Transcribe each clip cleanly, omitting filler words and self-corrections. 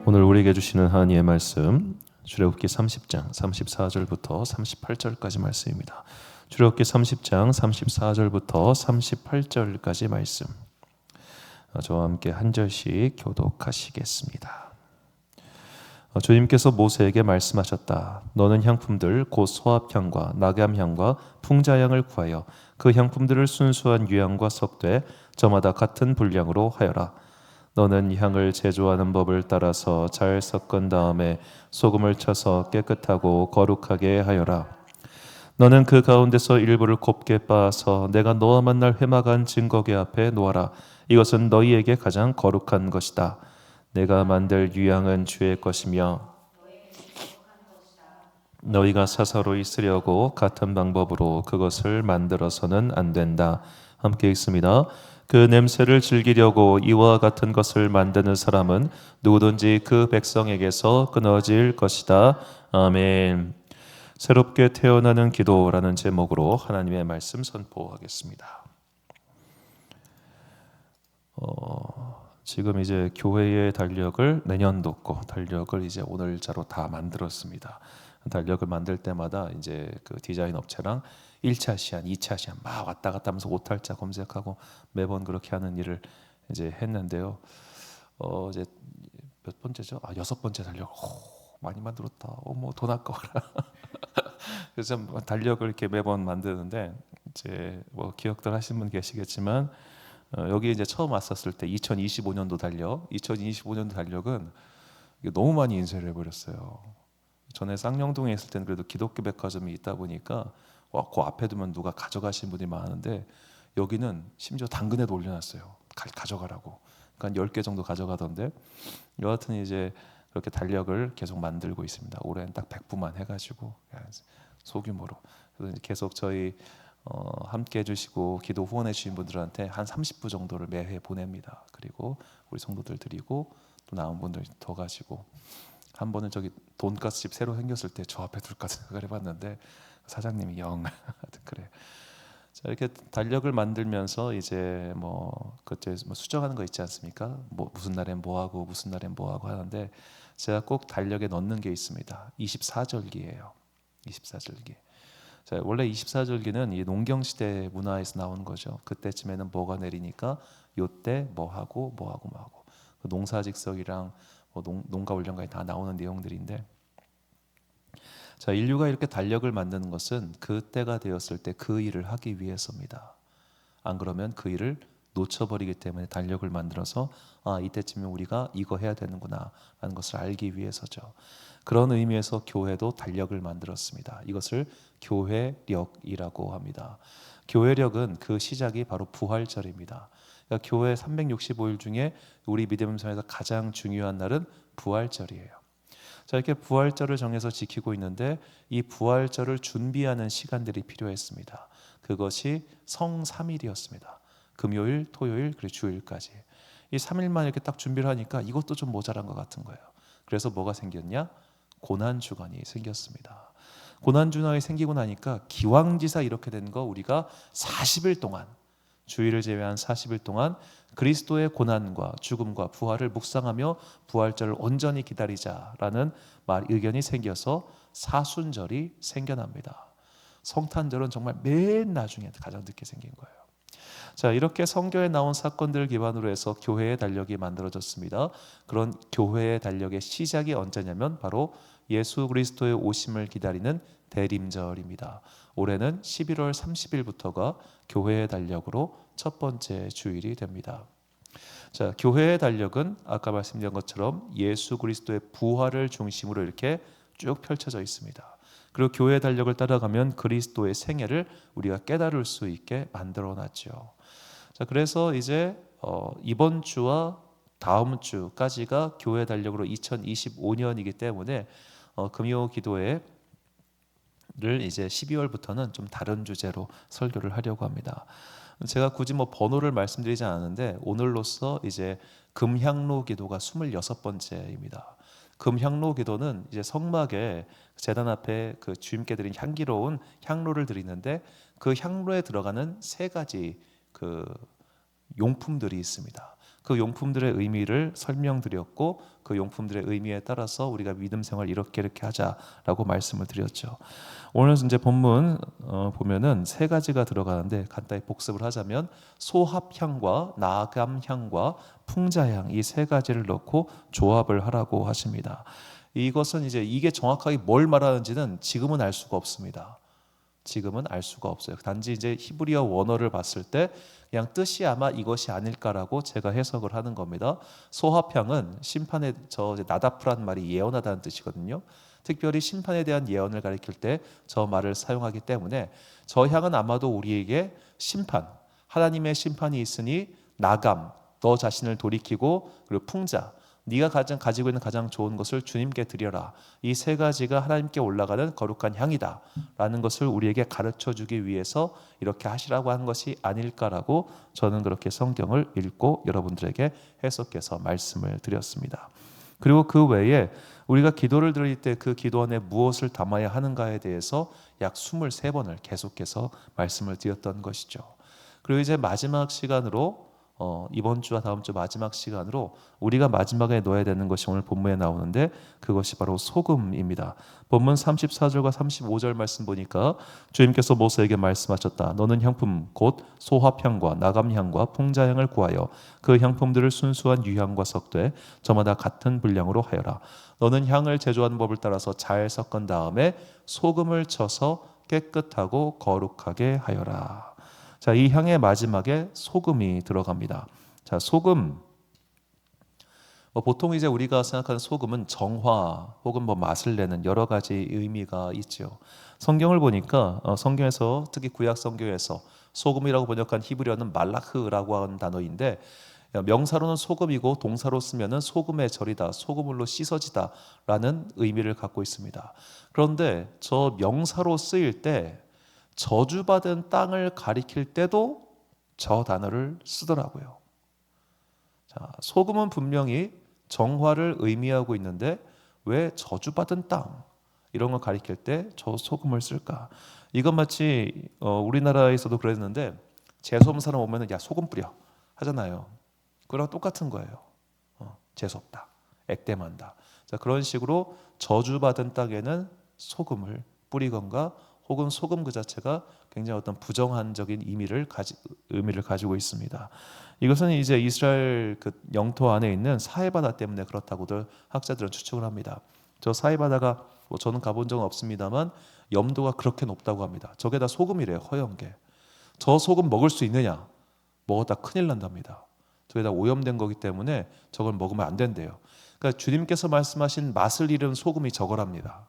오늘 우리에게 주시는 하나님의 말씀 출애굽기 30장 34절부터 38절까지 말씀입니다. 출애굽기 30장 34절부터 38절까지 말씀, 저와 함께 한 절씩 교독하시겠습니다. 주님께서 모세에게 말씀하셨다. 너는 향품들 곧 소합향과 낙암향과 풍자향을 구하여 그 향품들을 순수한 유향과 섞되 저마다 같은 분량으로 하여라. 너는 향을 제조하는 법을 따라서 잘 섞은 다음에 소금을 쳐서 깨끗하고 거룩하게 하여라. 너는 그 가운데서 일부를 곱게 빻아서 내가 너와 만날 회막한 증거궤 앞에 놓아라. 이것은 너희에게 가장 거룩한 것이다. 내가 만들 유향은 주의 것이며 너희가 사사로이 쓰려고 같은 방법으로 그것을 만들어서는 안 된다. 함께 읽습니다. 그 냄새를 즐기려고 이와 같은 것을 만드는 사람은 누구든지 그 백성에게서 끊어질 것이다. 아멘. 새롭게 태어나는 기도라는 제목으로 하나님의 말씀 선포하겠습니다. 지금 이제 교회의 달력을 내년도 거 달력을 이제 오늘자로 다 만들었습니다. 달력을 만들 때마다 이제 그 디자인 업체랑 1차 시안, 2차 시안 막 왔다 갔다 하면서 오탈자 검색하고 매번 그렇게 하는 일을 이제 했는데요. 이제 몇 번째죠? 여섯 번째 달력. 많이 만들었다. 뭐 돈 아까워라. 그래서 달력을 이렇게 매번 만드는데 이제 뭐 기억들 하신 분 계시겠지만 여기 이제 처음 왔었을 때 2025년도 달력은 너무 많이 인쇄를 해버렸어요. 전에 쌍용동에 있을 때는 그래도 기독교 백화점이 있다 보니까 그 앞에 두면 누가 가져가신 분이 많은데 여기는 심지어 당근에도 올려놨어요. 가져가라고. 그러니까 10개 정도 가져가던데 여하튼 이제 그렇게 달력을 계속 만들고 있습니다. 올해는 딱 100부만 해가지고 소규모로. 그래서 계속 저희 함께 해주시고 기도 후원해 주신 분들한테 한 30부 정도를 매회 보냅니다. 그리고 우리 성도들 드리고 또 남은 분들 더 가지고 한 번은 저기 돈가스집 새로 생겼을 때 저 앞에 둘까 생각을 해봤는데 사장님이 영 그래. 자, 이렇게 달력을 만들면서 이제 그때 수정하는 거 있지 않습니까? 무슨 날엔 뭐 하고 무슨 날엔 뭐 하고 하는데 제가 꼭 달력에 넣는 게 있습니다. 24절기예요. 24절기. 자, 원래 24절기는 이 농경 시대 문화에서 나온 거죠. 그때쯤에는 뭐가 내리니까 요때 뭐 하고 뭐 하고 뭐 하고 농사직석이랑 농가 훈련까지 다 나오는 내용들인데, 자, 인류가 이렇게 달력을 만드는 것은 그때가 되었을 때 그 일을 하기 위해서입니다. 안 그러면 그 일을 놓쳐버리기 때문에 달력을 만들어서 이때쯤에 우리가 이거 해야 되는구나 라는 것을 알기 위해서죠. 그런 의미에서 교회도 달력을 만들었습니다. 이것을 교회력이라고 합니다. 교회력은 그 시작이 바로 부활절입니다. 그러니까 교회 365일 중에 우리 믿음생활에서 가장 중요한 날은 부활절이에요. 자, 이렇게 부활절을 정해서 지키고 있는데 이 부활절을 준비하는 시간들이 필요했습니다. 그것이 성삼일이었습니다. 금요일, 토요일, 그리고 주일까지. 이 3일만 이렇게 딱 준비를 하니까 이것도 좀 모자란 것 같은 거예요. 그래서 뭐가 생겼냐? 고난주간이 생겼습니다. 고난주간이 생기고 나니까 기왕지사 이렇게 된 거 우리가 40일 동안, 주일을 제외한 40일 동안 그리스도의 고난과 죽음과 부활을 묵상하며 부활절을 온전히 기다리자라는 의견이 생겨서 사순절이 생겨납니다. 성탄절은 정말 맨 나중에 가장 늦게 생긴 거예요. 자, 이렇게 성경에 나온 사건들을 기반으로 해서 교회의 달력이 만들어졌습니다. 그런 교회의 달력의 시작이 언제냐면 바로 예수 그리스도의 오심을 기다리는 대림절입니다. 올해는 11월 30일부터가 교회의 달력으로 첫 번째 주일이 됩니다. 자, 교회의 달력은 아까 말씀드린 것처럼 예수 그리스도의 부활을 중심으로 이렇게 쭉 펼쳐져 있습니다. 그리고 교회의 달력을 따라가면 그리스도의 생애를 우리가 깨달을 수 있게 만들어 놨죠. 자, 그래서 이제 이번 주와 다음 주까지가 교회 달력으로 2025년이기 때문에 금요 기도회를 이제 12월부터는 좀 다른 주제로 설교를 하려고 합니다. 제가 굳이 번호를 말씀드리지 않았는데 오늘로써 이제 금향로 기도가 26번째입니다. 금향로 기도는 이제 성막에 제단 앞에 그 주님께 드린 향기로운 향로를 드리는데 그 향로에 들어가는 세 가지 그 용품들이 있습니다. 그 용품들의 의미를 설명드렸고 그 용품들의 의미에 따라서 우리가 믿음 생활 이렇게 하자라고 말씀을 드렸죠. 오늘 이제 본문 보면은 세 가지가 들어가는데 간단히 복습을 하자면 소합향과 나감향과 풍자향 이 세 가지를 넣고 조합을 하라고 하십니다. 이것은 이제 이게 정확하게 뭘 말하는지는 지금은 알 수가 없습니다. 지금은 알 수가 없어요. 단지 이제 히브리어 원어를 봤을 때 그냥 뜻이 아마 이것이 아닐까라고 제가 해석을 하는 겁니다. 소합향은 심판에 나다프란 말이 예언하다는 뜻이거든요. 특별히 심판에 대한 예언을 가리킬 때 저 말을 사용하기 때문에 저 향은 아마도 우리에게 심판, 하나님의 심판이 있으니 나감, 너 자신을 돌이키고 그리고 풍자, 네가 가지고 있는 가장 좋은 것을 주님께 드려라. 이 세 가지가 하나님께 올라가는 거룩한 향이다 라는 것을 우리에게 가르쳐주기 위해서 이렇게 하시라고 한 것이 아닐까라고 저는 그렇게 성경을 읽고 여러분들에게 해석해서 말씀을 드렸습니다. 그리고 그 외에 우리가 기도를 드릴 때 그 기도 안에 무엇을 담아야 하는가에 대해서 약 23번을 계속해서 말씀을 드렸던 것이죠. 그리고 이제 마지막 시간으로 이번 주와 다음 주 마지막 시간으로 우리가 마지막에 넣어야 되는 것이 오늘 본문에 나오는데 그것이 바로 소금입니다. 본문 34절과 35절 말씀 보니까 주님께서 모세에게 말씀하셨다. 너는 향품 곧 소합향과 나감향과 풍자향을 구하여 그 향품들을 순수한 유향과 섞되 저마다 같은 분량으로 하여라. 너는 향을 제조하는 법을 따라서 잘 섞은 다음에 소금을 쳐서 깨끗하고 거룩하게 하여라. 자, 이 향의 마지막에 소금이 들어갑니다. 자, 소금. 보통 이제 우리가 생각하는 소금은 정화 혹은 맛을 내는 여러 가지 의미가 있죠. 성경을 보니까 성경에서 특히 구약 성경에서 소금이라고 번역한 히브리어는 말라흐라고 하는 단어인데 명사로는 소금이고 동사로 쓰면은 소금의 절이다, 소금물로 씻어지다라는 의미를 갖고 있습니다. 그런데 저 명사로 쓰일 때 저주받은 땅을 가리킬 때도 저 단어를 쓰더라고요. 자, 소금은 분명히 정화를 의미하고 있는데 왜 저주받은 땅 이런 걸 가리킬 때 저 소금을 쓸까? 이건 마치 우리나라에서도 그랬는데 재수없는 사람 오면은 야 소금 뿌려 하잖아요. 그거랑 똑같은 거예요. 재수없다, 액땜한다. 자, 그런 식으로 저주받은 땅에는 소금을 뿌리건가 혹은 소금 그 자체가 굉장히 어떤 부정한적인 의미를 가지고 있습니다. 이것은 이제 이스라엘 그 영토 안에 있는 사해바다 때문에 그렇다고도 학자들은 추측을 합니다. 저 사해바다가 저는 가본 적은 없습니다만 염도가 그렇게 높다고 합니다. 저게 다 소금이래요. 허연 게. 저 소금 먹을 수 있느냐? 먹었다 큰일 난답니다. 저게 다 오염된 거기 때문에 저걸 먹으면 안 된대요. 그러니까 주님께서 말씀하신 맛을 잃은 소금이 저거랍니다.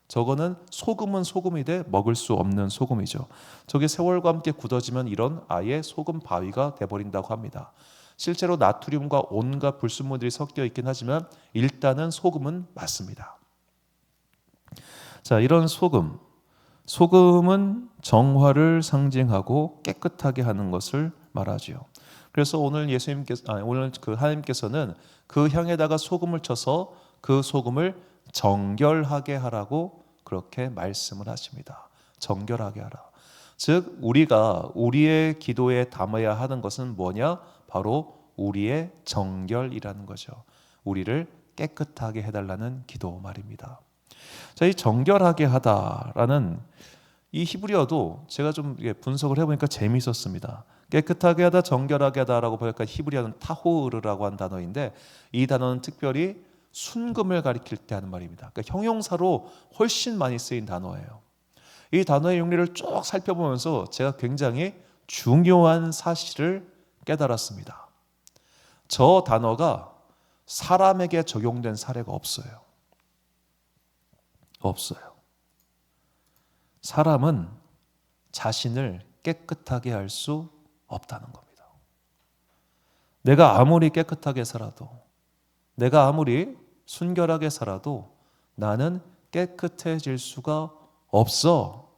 저거는 소금은 소금이되 먹을 수 없는 소금이죠. 저게 세월과 함께 굳어지면 이런 아예 소금 바위가 돼버린다고 합니다. 실제로 나트륨과 온갖 불순물들이 섞여 있긴 하지만 일단은 소금은 맞습니다. 자, 이런 소금은 정화를 상징하고 깨끗하게 하는 것을 말하지요. 그래서 오늘 오늘 그 하나님께서는 그 향에다가 소금을 쳐서 그 소금을 정결하게 하라고 그렇게 말씀을 하십니다. 정결하게 하라. 즉 우리가 우리의 기도에 담아야 하는 것은 뭐냐? 바로 우리의 정결이라는 거죠. 우리를 깨끗하게 해달라는 기도 말입니다. 자, 이 정결하게 하다라는 이 히브리어도 제가 좀 분석을 해보니까 재미있었습니다. 깨끗하게 하다, 정결하게 하다라고 번역한 히브리어는 타호르라고 한 단어인데 이 단어는 특별히 순금을 가리킬 때 하는 말입니다. 그러니까 형용사로 훨씬 많이 쓰인 단어예요. 이 단어의 용리를 쭉 살펴보면서 제가 굉장히 중요한 사실을 깨달았습니다. 저 단어가 사람에게 적용된 사례가 없어요. 사람은 자신을 깨끗하게 할 수 없다는 겁니다. 내가 아무리 깨끗하게 살아도, 내가 아무리 순결하게 살아도 나는 깨끗해질 수가 없어.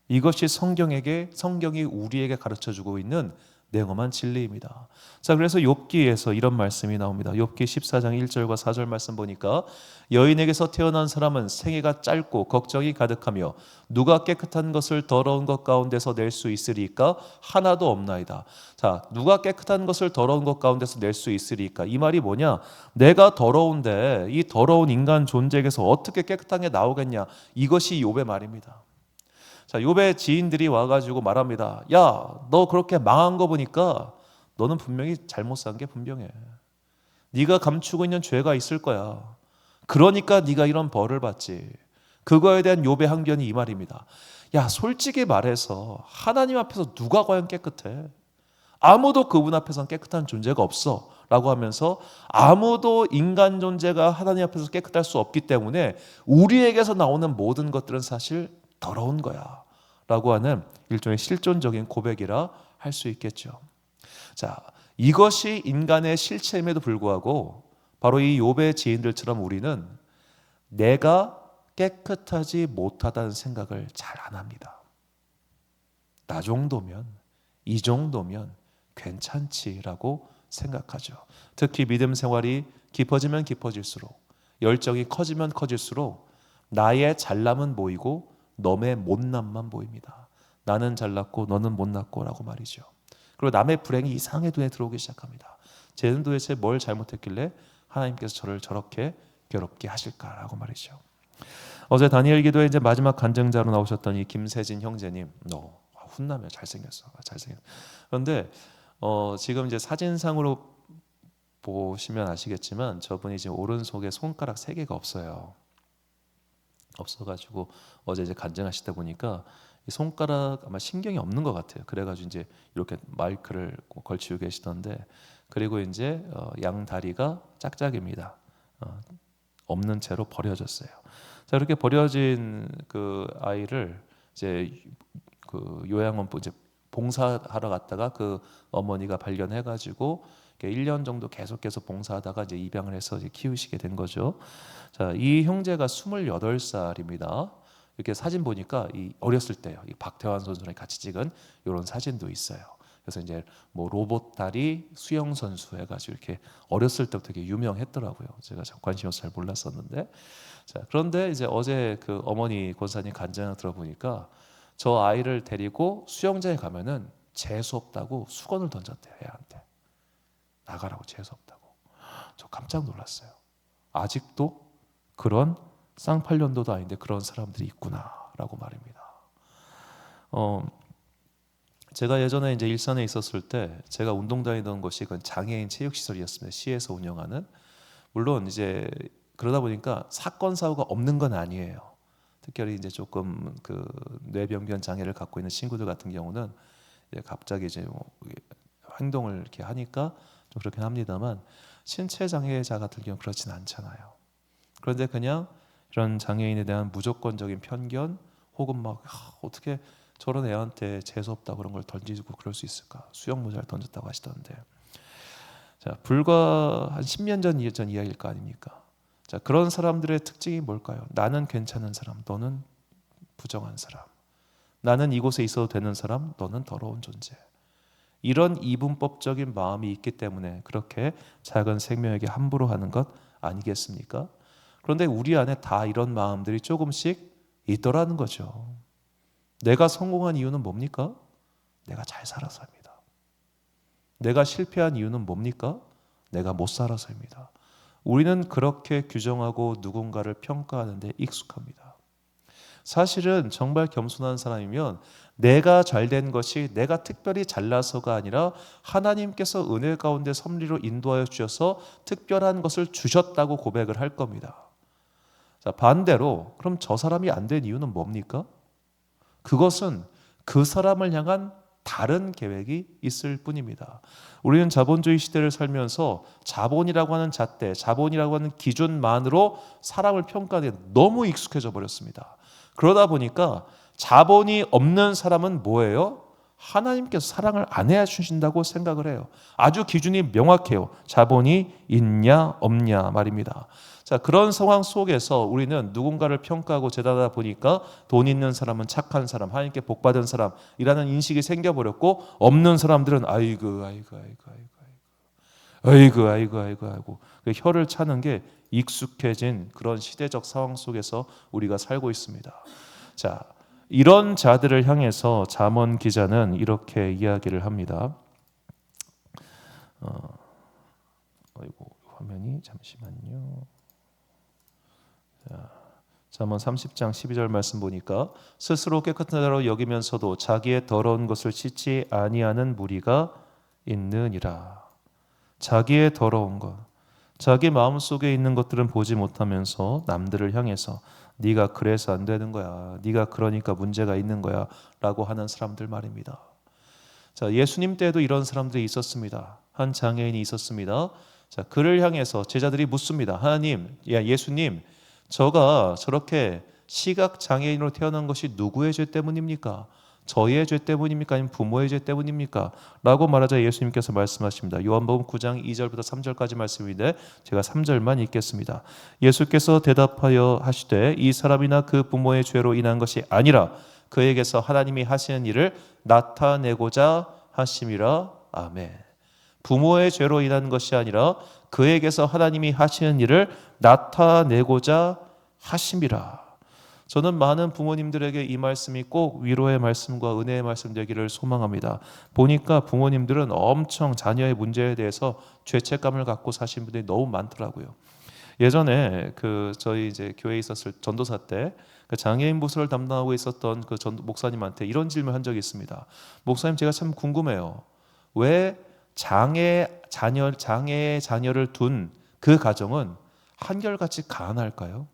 이것이 성경이 우리에게 가르쳐주고 있는 냉엄한 진리입니다. 자, 그래서 욥기에서 이런 말씀이 나옵니다. 욥기 14장 1절과 4절 말씀 보니까 여인에게서 태어난 사람은 생애가 짧고 걱정이 가득하며 누가 깨끗한 것을 더러운 것 가운데서 낼 수 있으리까? 하나도 없나이다. 자, 누가 깨끗한 것을 더러운 것 가운데서 낼 수 있으리까? 이 말이 뭐냐? 내가 더러운데 이 더러운 인간 존재에게서 어떻게 깨끗한 게 나오겠냐? 이것이 욥의 말입니다. 자, 욥의 지인들이 와가지고 말합니다. 야, 너 그렇게 망한 거 보니까 너는 분명히 잘못 산 게 분명해. 네가 감추고 있는 죄가 있을 거야. 그러니까 네가 이런 벌을 받지. 그거에 대한 욥의 항변이 이 말입니다. 야, 솔직히 말해서 하나님 앞에서 누가 과연 깨끗해? 아무도 그분 앞에서는 깨끗한 존재가 없어 라고 하면서 아무도 인간 존재가 하나님 앞에서 깨끗할 수 없기 때문에 우리에게서 나오는 모든 것들은 사실 더러운 거야 라고 하는 일종의 실존적인 고백이라 할 수 있겠죠. 자, 이것이 인간의 실체임에도 불구하고 바로 이 욥의 지인들처럼 우리는 내가 깨끗하지 못하다는 생각을 잘 안 합니다. 나 정도면, 이 정도면 괜찮지라고 생각하죠. 특히 믿음 생활이 깊어지면 깊어질수록, 열정이 커지면 커질수록 나의 잘남은 보이고 너의 못남만 보입니다. 나는 잘났고 너는 못났고 라고 말이죠. 그리고 남의 불행이 이상하게 눈에 들어오기 시작합니다. 쟤는 도대체 뭘 잘못했길래 하나님께서 저를 저렇게 괴롭게 하실까라고 말이죠. 어제 다니엘 기도에 이제 마지막 간증자로 나오셨던 이 김세진 형제님, 훈남이야. 잘생겼어. 그런데 지금 이제 사진상으로 보시면 아시겠지만 저분이 지금 오른손에 손가락 3개가 없어요. 없어가지고 어제 이제 간증하시다 보니까 이 손가락 아마 신경이 없는 것 같아요. 그래가지고 이제 이렇게 마이크를 걸치고 계시던데, 그리고 이제 양 다리가 짝짝입니다. 없는 채로 버려졌어요. 자, 이렇게 버려진 그 아이를 이제 그 요양원 이제 봉사하러 갔다가 그 어머니가 발견해가지고 1년 정도 계속해서 봉사하다가 이제 입양을 해서 이제 키우시게 된 거죠. 자, 이 형제가 28살입니다. 이렇게 사진 보니까 이 어렸을 때요. 이 박태환 선수랑 같이 찍은 이런 사진도 있어요. 그래서 이제 뭐 로봇 다리 수영 선수 해가지고 이렇게 어렸을 때부터 되게 유명했더라고요. 제가 관심 없어 잘 몰랐었는데. 자, 그런데 이제 어제 그 어머니 권사님 간증을 들어보니까 저 아이를 데리고 수영장에 가면은 재수 없다고 수건을 던졌대요. 애한테. 나가라고, 재수 없다고. 저 깜짝 놀랐어요. 아직도 그런 쌍팔년도도 아닌데 그런 사람들이 있구나라고 말입니다. 제가 예전에 이제 일산에 있었을 때 제가 운동 다니던 곳이 그 장애인 체육시설이었습니다. 시에서 운영하는. 물론 이제 그러다 보니까 사건 사고가 없는 건 아니에요. 특별히 이제 조금 그 뇌병변 장애를 갖고 있는 친구들 같은 경우는 이제 갑자기 이제 뭐 행동을 이렇게 하니까 좀 그렇긴 합니다만 신체 장애자 같은 경우 그렇진 않잖아요. 그런데 그냥 이런 장애인에 대한 무조건적인 편견 혹은 막 어떻게 저런 애한테 재수 없다 그런 걸 던지고 그럴 수 있을까? 수영 모자를 던졌다고 하시던데. 자, 불과 한 10년 전 이야기일 거 아닙니까? 자, 그런 사람들의 특징이 뭘까요? 나는 괜찮은 사람, 너는 부정한 사람. 나는 이곳에 있어도 되는 사람, 너는 더러운 존재. 이런 이분법적인 마음이 있기 때문에 그렇게 작은 생명에게 함부로 하는 것 아니겠습니까? 그런데 우리 안에 다 이런 마음들이 조금씩 있더라는 거죠. 내가 성공한 이유는 뭡니까? 내가 잘 살아서입니다. 내가 실패한 이유는 뭡니까? 내가 못 살아서입니다. 우리는 그렇게 규정하고 누군가를 평가하는 데 익숙합니다. 사실은 정말 겸손한 사람이면 내가 잘된 것이 내가 특별히 잘나서가 아니라 하나님께서 은혜 가운데 섭리로 인도하여 주셔서 특별한 것을 주셨다고 고백을 할 겁니다. 자, 반대로 그럼 저 사람이 안 된 이유는 뭡니까? 그것은 그 사람을 향한 다른 계획이 있을 뿐입니다. 우리는 자본주의 시대를 살면서 자본이라고 하는 잣대, 자본이라고 하는 기준만으로 사람을 평가하는 데 너무 익숙해져 버렸습니다. 그러다 보니까 자본이 없는 사람은 뭐예요? 하나님께서 사랑을 안 해주신다고 생각을 해요. 아주 기준이 명확해요. 자본이 있냐 없냐 말입니다. 자, 그런 상황 속에서 우리는 누군가를 평가하고 재단하다 보니까 돈 있는 사람은 착한 사람, 하나님께 복 받은 사람이라는 인식이 생겨버렸고, 없는 사람들은 아이고 그 혀를 차는 게 익숙해진 그런 시대적 상황 속에서 우리가 살고 있습니다. 자, 이런 자들을 향해서 잠언 기자는 이렇게 이야기를 합니다. 화면이 잠시만요. 자, 잠언 30장 12절 말씀 보니까 스스로 깨끗한 자로 여기면서도 자기의 더러운 것을 씻지 아니하는 무리가 있느니라. 자기의 더러운 것, 자기 마음속에 있는 것들은 보지 못하면서 남들을 향해서 네가 그래서 안 되는 거야, 네가 그러니까 문제가 있는 거야 라고 하는 사람들 말입니다. 자, 예수님 때도 이런 사람들이 있었습니다. 한 장애인이 있었습니다. 자, 그를 향해서 제자들이 묻습니다. 하나님, 예수님, 저가 저렇게 시각 장애인으로 태어난 것이 누구의 죄 때문입니까? 저의 죄 때문입니까? 아니면 부모의 죄 때문입니까? 라고 말하자 예수님께서 말씀하십니다. 요한복음 9장 2절부터 3절까지 말씀인데 제가 3절만 읽겠습니다. 예수께서 대답하여 하시되 이 사람이나 그 부모의 죄로 인한 것이 아니라 그에게서 하나님이 하시는 일을 나타내고자 하심이라. 아멘. 부모의 죄로 인한 것이 아니라 그에게서 하나님이 하시는 일을 나타내고자 하심이라. 저는 많은 부모님들에게 이 말씀이 꼭 위로의 말씀과 은혜의 말씀 되기를 소망합니다. 보니까 부모님들은 엄청 자녀의 문제에 대해서 죄책감을 갖고 사신 분들이 너무 많더라고요. 예전에 저희 이제 교회에 있었을 전도사 때 그 장애인 부서를 담당하고 있었던 그 목사님한테 이런 질문을 한 적이 있습니다. 목사님, 제가 참 궁금해요. 왜 장애의 자녀를 둔 그 가정은 한결같이 가난할까요?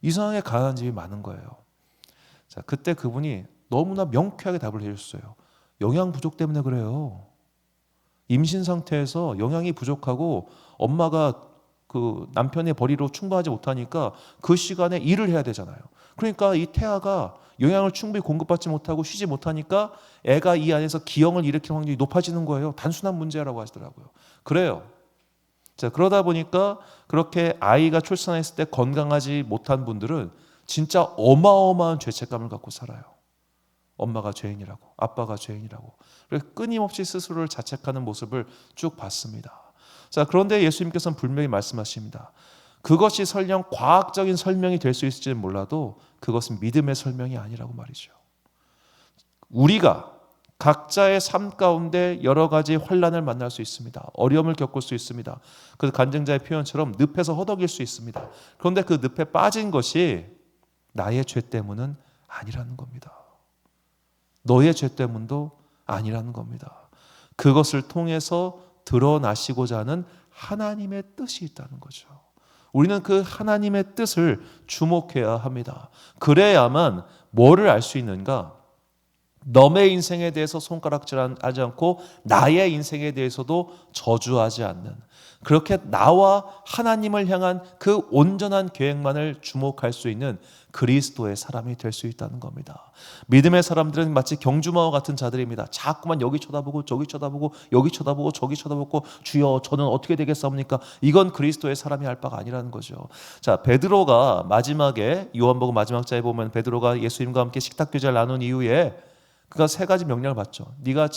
이상하게 가난한 집이 많은 거예요. 자, 그때 그분이 너무나 명쾌하게 답을 해줬어요. 영양 부족 때문에 그래요. 임신 상태에서 영양이 부족하고 엄마가 그 남편의 벌이로 충분하지 못하니까 그 시간에 일을 해야 되잖아요. 그러니까 이 태아가 영양을 충분히 공급받지 못하고 쉬지 못하니까 애가 이 안에서 기형을 일으킬 확률이 높아지는 거예요. 단순한 문제라고 하시더라고요. 그래요. 자, 그러다 보니까 그렇게 아이가 출산했을 때 건강하지 못한 분들은 진짜 어마어마한 죄책감을 갖고 살아요. 엄마가 죄인이라고, 아빠가 죄인이라고. 그래서 끊임없이 스스로를 자책하는 모습을 쭉 봤습니다. 자, 그런데 예수님께서는 분명히 말씀하십니다. 그것이 설령 과학적인 설명이 될 수 있을지는 몰라도 그것은 믿음의 설명이 아니라고 말이죠. 우리가 각자의 삶 가운데 여러 가지 환난을 만날 수 있습니다. 어려움을 겪을 수 있습니다. 그 간증자의 표현처럼 늪에서 허덕일 수 있습니다. 그런데 그 늪에 빠진 것이 나의 죄 때문은 아니라는 겁니다. 너의 죄 때문도 아니라는 겁니다. 그것을 통해서 드러나시고자 하는 하나님의 뜻이 있다는 거죠. 우리는 그 하나님의 뜻을 주목해야 합니다. 그래야만 뭐를 알 수 있는가? 너의 인생에 대해서 손가락질하지 않고 나의 인생에 대해서도 저주하지 않는, 그렇게 나와 하나님을 향한 그 온전한 계획만을 주목할 수 있는 그리스도의 사람이 될 수 있다는 겁니다. 믿음의 사람들은 마치 경주마와 같은 자들입니다. 자꾸만 여기 쳐다보고 저기 쳐다보고 여기 쳐다보고 저기 쳐다보고 주여 저는 어떻게 되겠사옵니까? 이건 그리스도의 사람이 할 바가 아니라는 거죠. 자, 베드로가 마지막에 요한복음 마지막 장에 보면 베드로가 예수님과 함께 식탁 교제를 나눈 이후에 그가 세 가지 명령을 받죠. 네가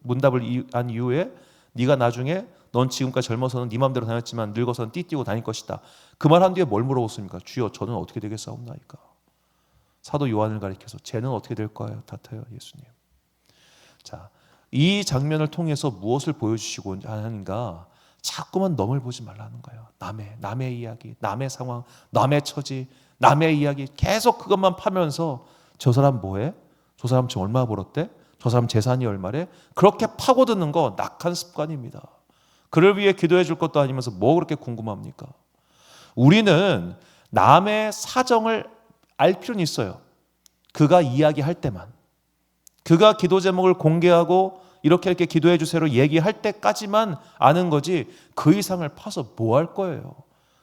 문답을 한 이후에 네가 나중에 넌 지금까지 젊어서는 네 마음대로 다녔지만 늙어서는 띠띠고 다닐 것이다. 그 말 한 뒤에 뭘 물어보습니까? 주여 저는 어떻게 되겠사옵나이까? 사도 요한을 가리켜서 쟤는 어떻게 될 거예요? 같아요 예수님. 자, 이 장면을 통해서 무엇을 보여주시고 하는가? 자꾸만 넘을 보지 말라는 거예요. 남의 이야기, 남의 상황, 남의 처지, 남의 이야기 계속 그것만 파면서 저 사람 뭐해? 저 사람 지금 얼마 벌었대? 저 사람 재산이 얼마래? 그렇게 파고드는 거 낙한 습관입니다. 그를 위해 기도해 줄 것도 아니면서 뭐 그렇게 궁금합니까? 우리는 남의 사정을 알 필요는 있어요. 그가 이야기할 때만. 그가 기도 제목을 공개하고 이렇게 기도해 주세요로 얘기할 때까지만 아는 거지 그 이상을 파서 뭐 할 거예요?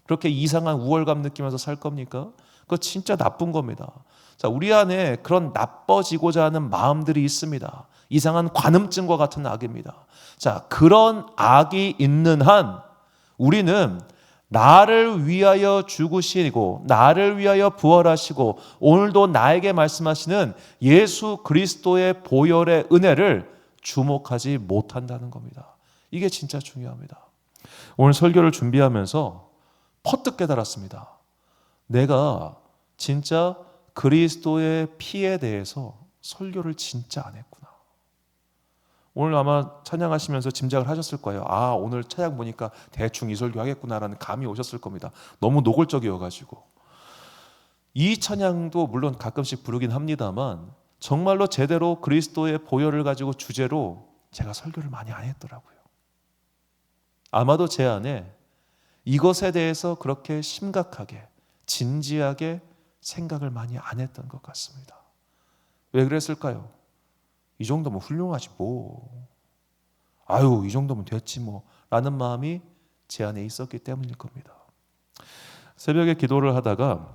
그렇게 이상한 우월감 느끼면서 살 겁니까? 그거 진짜 나쁜 겁니다. 자, 우리 안에 그런 나빠지고자 하는 마음들이 있습니다. 이상한 관음증과 같은 악입니다. 자, 그런 악이 있는 한 우리는 나를 위하여 죽으시고 나를 위하여 부활하시고 오늘도 나에게 말씀하시는 예수 그리스도의 보혈의 은혜를 주목하지 못한다는 겁니다. 이게 진짜 중요합니다. 오늘 설교를 준비하면서 퍼뜩 깨달았습니다. 내가 진짜 그리스도의 피에 대해서 설교를 진짜 안 했구나. 오늘 아마 찬양하시면서 짐작을 하셨을 거예요. 아, 오늘 찬양 보니까 대충 이 설교 하겠구나라는 감이 오셨을 겁니다. 너무 노골적이어가지고. 이 찬양도 물론 가끔씩 부르긴 합니다만 정말로 제대로 그리스도의 보혈을 가지고 주제로 제가 설교를 많이 안 했더라고요. 아마도 제 안에 이것에 대해서 그렇게 심각하게 진지하게 생각을 많이 안 했던 것 같습니다. 왜 그랬을까요? 이 정도면 훌륭하지 뭐. 아유, 이 정도면 됐지 뭐 라는 마음이 제 안에 있었기 때문일 겁니다. 새벽에 기도를 하다가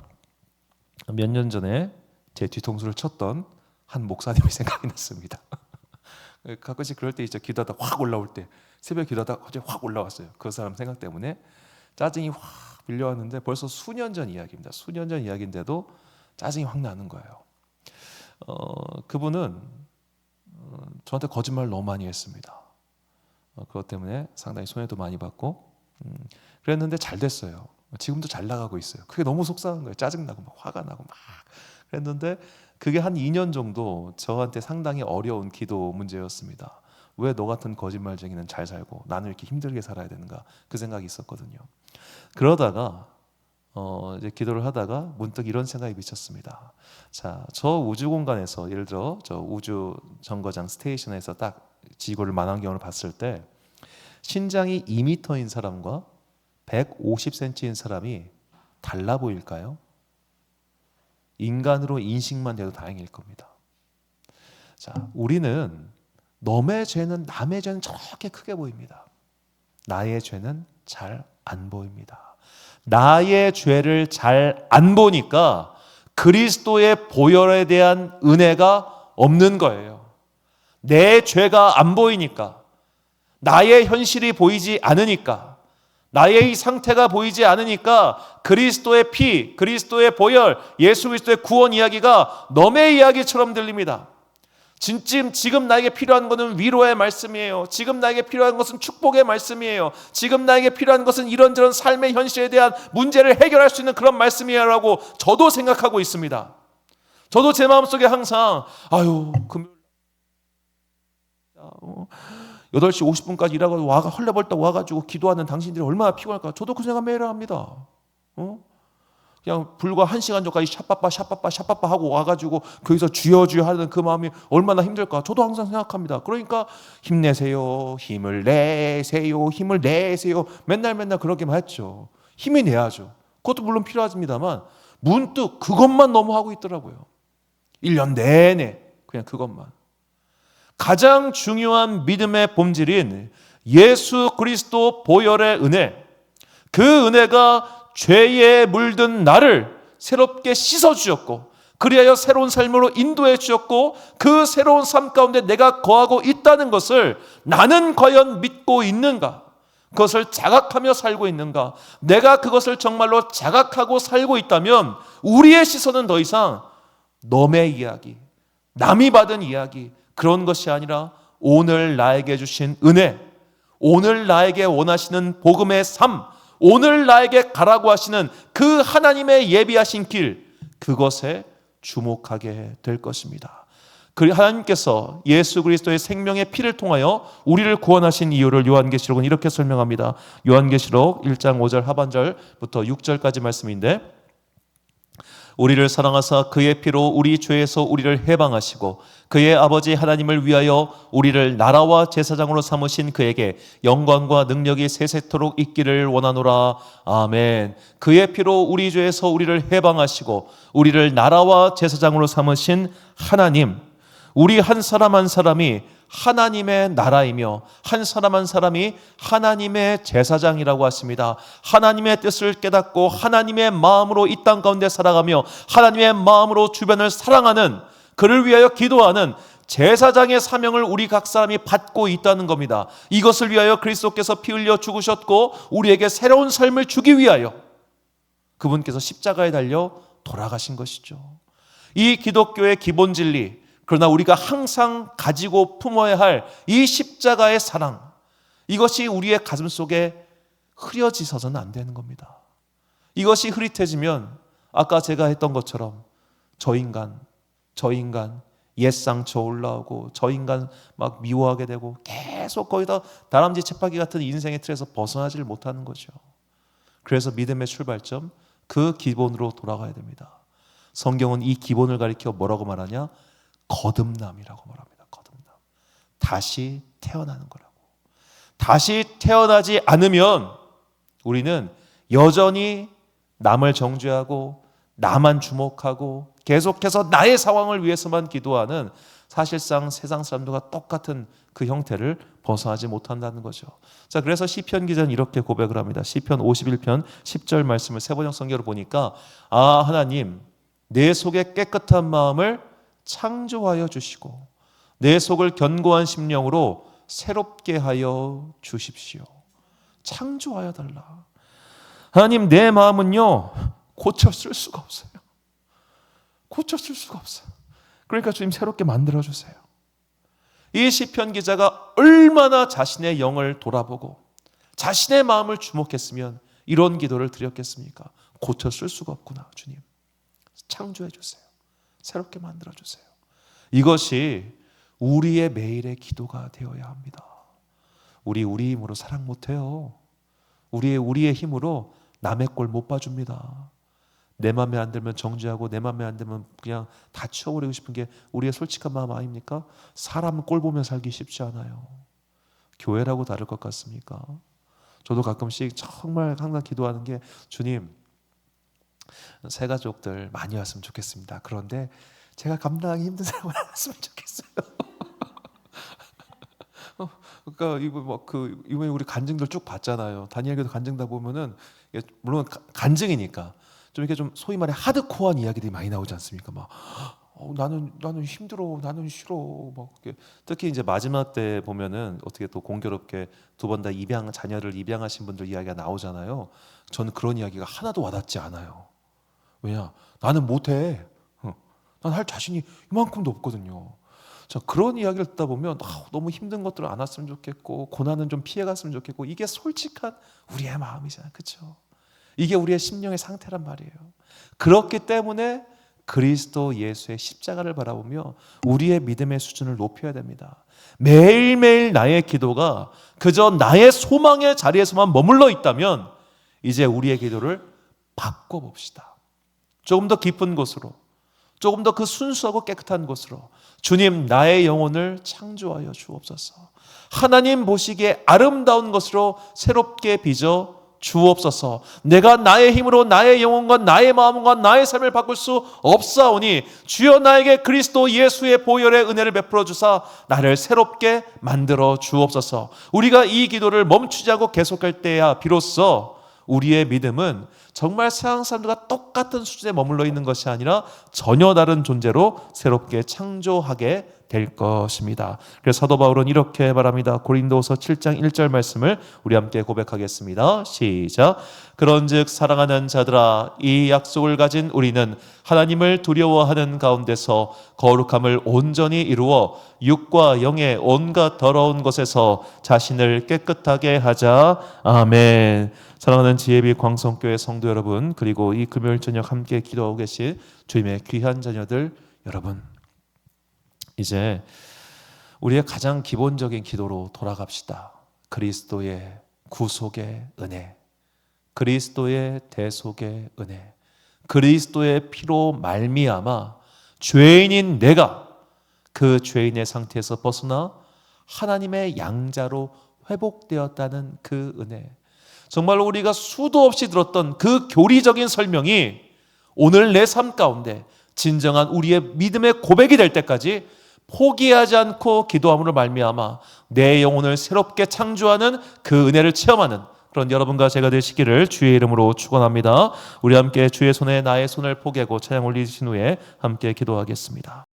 몇 년 전에 제 뒤통수를 쳤던 한 목사님이 생각이 났습니다. 가끔씩 그럴 때 있죠. 기도하다 확 올라올 때, 새벽 기도하다 갑자기 확 올라왔어요. 그 사람 생각 때문에 짜증이 확 밀려왔는데 벌써 수년 전 이야기입니다. 수년 전 이야기인데도 짜증이 확 나는 거예요. 그분은 저한테 거짓말을 너무 많이 했습니다. 그것 때문에 상당히 손해도 많이 받고 그랬는데 잘 됐어요. 지금도 잘 나가고 있어요. 그게 너무 속상한 거예요. 짜증나고 막 화가 나고 막 그랬는데 그게 한 2년 정도 저한테 상당히 어려운 기도 문제였습니다. 왜 너 같은 거짓말쟁이는 잘 살고 나는 이렇게 힘들게 살아야 되는가, 그 생각이 있었거든요. 그러다가 이제 기도를 하다가 문득 이런 생각이 미쳤습니다. 자, 저 우주 공간에서 예를 들어 저 우주 정거장 스테이션에서 딱 지구를 망원경으로 봤을 때 신장이 2m인 사람과 150cm인 사람이 달라 보일까요? 인간으로 인식만 돼도 다행일 겁니다. 자, 우리는 너의 죄는 남의 죄는 저렇게 크게 보입니다. 나의 죄는 잘 안 보입니다. 나의 죄를 잘 안 보니까 그리스도의 보혈에 대한 은혜가 없는 거예요. 내 죄가 안 보이니까, 나의 현실이 보이지 않으니까, 나의 이 상태가 보이지 않으니까 그리스도의 피, 그리스도의 보혈, 예수 그리스도의 구원 이야기가 너의 이야기처럼 들립니다. 지금 나에게 필요한 것은 위로의 말씀이에요. 지금 나에게 필요한 것은 축복의 말씀이에요. 지금 나에게 필요한 것은 이런저런 삶의 현실에 대한 문제를 해결할 수 있는 그런 말씀이라고 저도 생각하고 있습니다. 저도 제 마음속에 항상 금요일 8시 50분까지 일하고 헐레벌떡 와가지고 기도하는 당신들이 얼마나 피곤할까. 저도 그 생각 매일 합니다. 그냥 불과 1시간 전까지 샤빠빠 하고 와가지고 거기서 주여 하는 그 마음이 얼마나 힘들까. 저도 항상 생각합니다. 그러니까 힘내세요, 힘을 내세요, 힘을 내세요. 맨날 그러기만 했죠. 힘이 내야죠. 그것도 물론 필요합니다만 문득 그것만 너무 하고 있더라고요. 1년 내내 그냥 그것만. 가장 중요한 믿음의 본질인 예수 그리스도 보혈의 은혜, 그 은혜가 죄에 물든 나를 새롭게 씻어주셨고 그리하여 새로운 삶으로 인도해 주셨고 그 새로운 삶 가운데 내가 거하고 있다는 것을 나는 과연 믿고 있는가? 그것을 자각하며 살고 있는가? 내가 그것을 정말로 자각하고 살고 있다면 우리의 시선은 더 이상 너의 이야기, 남이 받은 이야기 그런 것이 아니라 오늘 나에게 주신 은혜, 오늘 나에게 원하시는 복음의 삶, 오늘 나에게 가라고 하시는 그 하나님의 예비하신 길, 그것에 주목하게 될 것입니다. 하나님께서 예수 그리스도의 생명의 피를 통하여 우리를 구원하신 이유를 요한계시록은 이렇게 설명합니다. 요한계시록 1장 5절 하반절부터 6절까지 말씀인데, 우리를 사랑하사 그의 피로 우리 죄에서 우리를 해방하시고 그의 아버지 하나님을 위하여 우리를 나라와 제사장으로 삼으신 그에게 영광과 능력이 세세토록 있기를 원하노라. 아멘. 그의 피로 우리 죄에서 우리를 해방하시고 우리를 나라와 제사장으로 삼으신 하나님, 우리 한 사람 한 사람이 하나님의 나라이며 한 사람 한 사람이 하나님의 제사장이라고 하십니다. 하나님의 뜻을 깨닫고 하나님의 마음으로 이 땅 가운데 살아가며 하나님의 마음으로 주변을 사랑하는, 그를 위하여 기도하는 제사장의 사명을 우리 각 사람이 받고 있다는 겁니다. 이것을 위하여 그리스도께서 피 흘려 죽으셨고 우리에게 새로운 삶을 주기 위하여 그분께서 십자가에 달려 돌아가신 것이죠. 이 기독교의 기본 진리, 그러나 우리가 항상 가지고 품어야 할 이 십자가의 사랑, 이것이 우리의 가슴 속에 흐려지서는 안 되는 겁니다. 이것이 흐릿해지면 아까 제가 했던 것처럼 저 인간 옛상처 올라오고 저 인간 막 미워하게 되고 계속 거기다 다람쥐 쳇바퀴 같은 인생의 틀에서 벗어나지를 못하는 거죠. 그래서 믿음의 출발점, 그 기본으로 돌아가야 됩니다. 성경은 이 기본을 가리켜 뭐라고 말하냐? 거듭남이라고 말합니다. 거듭남. 다시 태어나는 거라고. 다시 태어나지 않으면 우리는 여전히 남을 정죄하고 나만 주목하고 계속해서 나의 상황을 위해서만 기도하는, 사실상 세상 사람들과 똑같은 그 형태를 벗어나지 못한다는 거죠. 자, 그래서 시편 기자는 이렇게 고백을 합니다. 시편 51편 10절 말씀을 세번역 성경으로 보니까 하나님 내 속에 깨끗한 마음을 창조하여 주시고 내 속을 견고한 심령으로 새롭게 하여 주십시오. 창조하여 달라. 하나님 내 마음은요 고쳐 쓸 수가 없어요. 고쳐 쓸 수가 없어요. 그러니까 주님 새롭게 만들어 주세요. 이 시편 기자가 얼마나 자신의 영을 돌아보고 자신의 마음을 주목했으면 이런 기도를 드렸겠습니까? 고쳐 쓸 수가 없구나 주님. 창조해 주세요. 새롭게 만들어 주세요. 이것이 우리의 매일의 기도가 되어야 합니다. 우리 힘으로 사랑 못해요. 우리의 힘으로 남의 꼴 못 봐줍니다. 내 맘에 안 들면 정죄하고 내 맘에 안 들면 그냥 다 치워버리고 싶은 게 우리의 솔직한 마음 아닙니까? 사람 꼴 보며 살기 쉽지 않아요. 교회라고 다를 것 같습니까? 저도 가끔씩 정말 항상 기도하는 게 주님 새 가족들 많이 왔으면 좋겠습니다. 그런데 제가 감당하기 힘든 사람을 안 왔으면 좋겠어요. 그러니까 이번에 우리 간증들 쭉 봤잖아요. 다니엘교도 간증 다 보면은 물론 간증이니까 좀 이렇게 좀 소위 말해 하드코어한 이야기들이 많이 나오지 않습니까? 막 나는 힘들어, 나는 싫어. 막 특히 이제 마지막 때 보면은 어떻게 또 공교롭게 두 번 다 자녀를 입양하신 분들 이야기가 나오잖아요. 저는 그런 이야기가 하나도 와닿지 않아요. 왜냐? 나는 못해. 난 할 자신이 이만큼도 없거든요. 자, 그런 이야기를 듣다 보면 너무 힘든 것들을 안 왔으면 좋겠고 고난은 좀 피해갔으면 좋겠고, 이게 솔직한 우리의 마음이잖아요. 그렇죠? 이게 우리의 심령의 상태란 말이에요. 그렇기 때문에 그리스도 예수의 십자가를 바라보며 우리의 믿음의 수준을 높여야 됩니다. 매일매일 나의 기도가 그저 나의 소망의 자리에서만 머물러 있다면 이제 우리의 기도를 바꿔봅시다. 조금 더 깊은 곳으로, 조금 더 그 순수하고 깨끗한 곳으로, 주님 나의 영혼을 창조하여 주옵소서. 하나님 보시기에 아름다운 것으로 새롭게 빚어 주옵소서. 내가 나의 힘으로 나의 영혼과 나의 마음과 나의 삶을 바꿀 수 없사오니 주여 나에게 그리스도 예수의 보혈의 은혜를 베풀어 주사 나를 새롭게 만들어 주옵소서. 우리가 이 기도를 멈추지 않고 계속할 때야 비로소 우리의 믿음은 정말 세상 사람들과 똑같은 수준에 머물러 있는 것이 아니라 전혀 다른 존재로 새롭게 창조하게 될 것입니다. 그래서 사도 바울은 이렇게 말합니다. 고린도후서 7장 1절 말씀을 우리 함께 고백하겠습니다. 시작. 그런즉 사랑하는 자들아, 이 약속을 가진 우리는 하나님을 두려워하는 가운데서 거룩함을 온전히 이루어 육과 영의 온갖 더러운 것에서 자신을 깨끗하게 하자. 아멘. 사랑하는 지혜비 광성교회 성도 여러분, 그리고 이 금요일 저녁 함께 기도하고 계신 주님의 귀한 자녀들 여러분, 이제 우리의 가장 기본적인 기도로 돌아갑시다. 그리스도의 구속의 은혜, 그리스도의 대속의 은혜, 그리스도의 피로 말미암아 죄인인 내가 그 죄인의 상태에서 벗어나 하나님의 양자로 회복되었다는 그 은혜, 정말로 우리가 수도 없이 들었던 그 교리적인 설명이 오늘 내 삶 가운데 진정한 우리의 믿음의 고백이 될 때까지 포기하지 않고 기도함으로 말미암아 내 영혼을 새롭게 창조하는 그 은혜를 체험하는 그런 여러분과 제가 되시기를 주의 이름으로 축원합니다. 우리 함께 주의 손에 나의 손을 포개고 찬양 올리신 후에 함께 기도하겠습니다.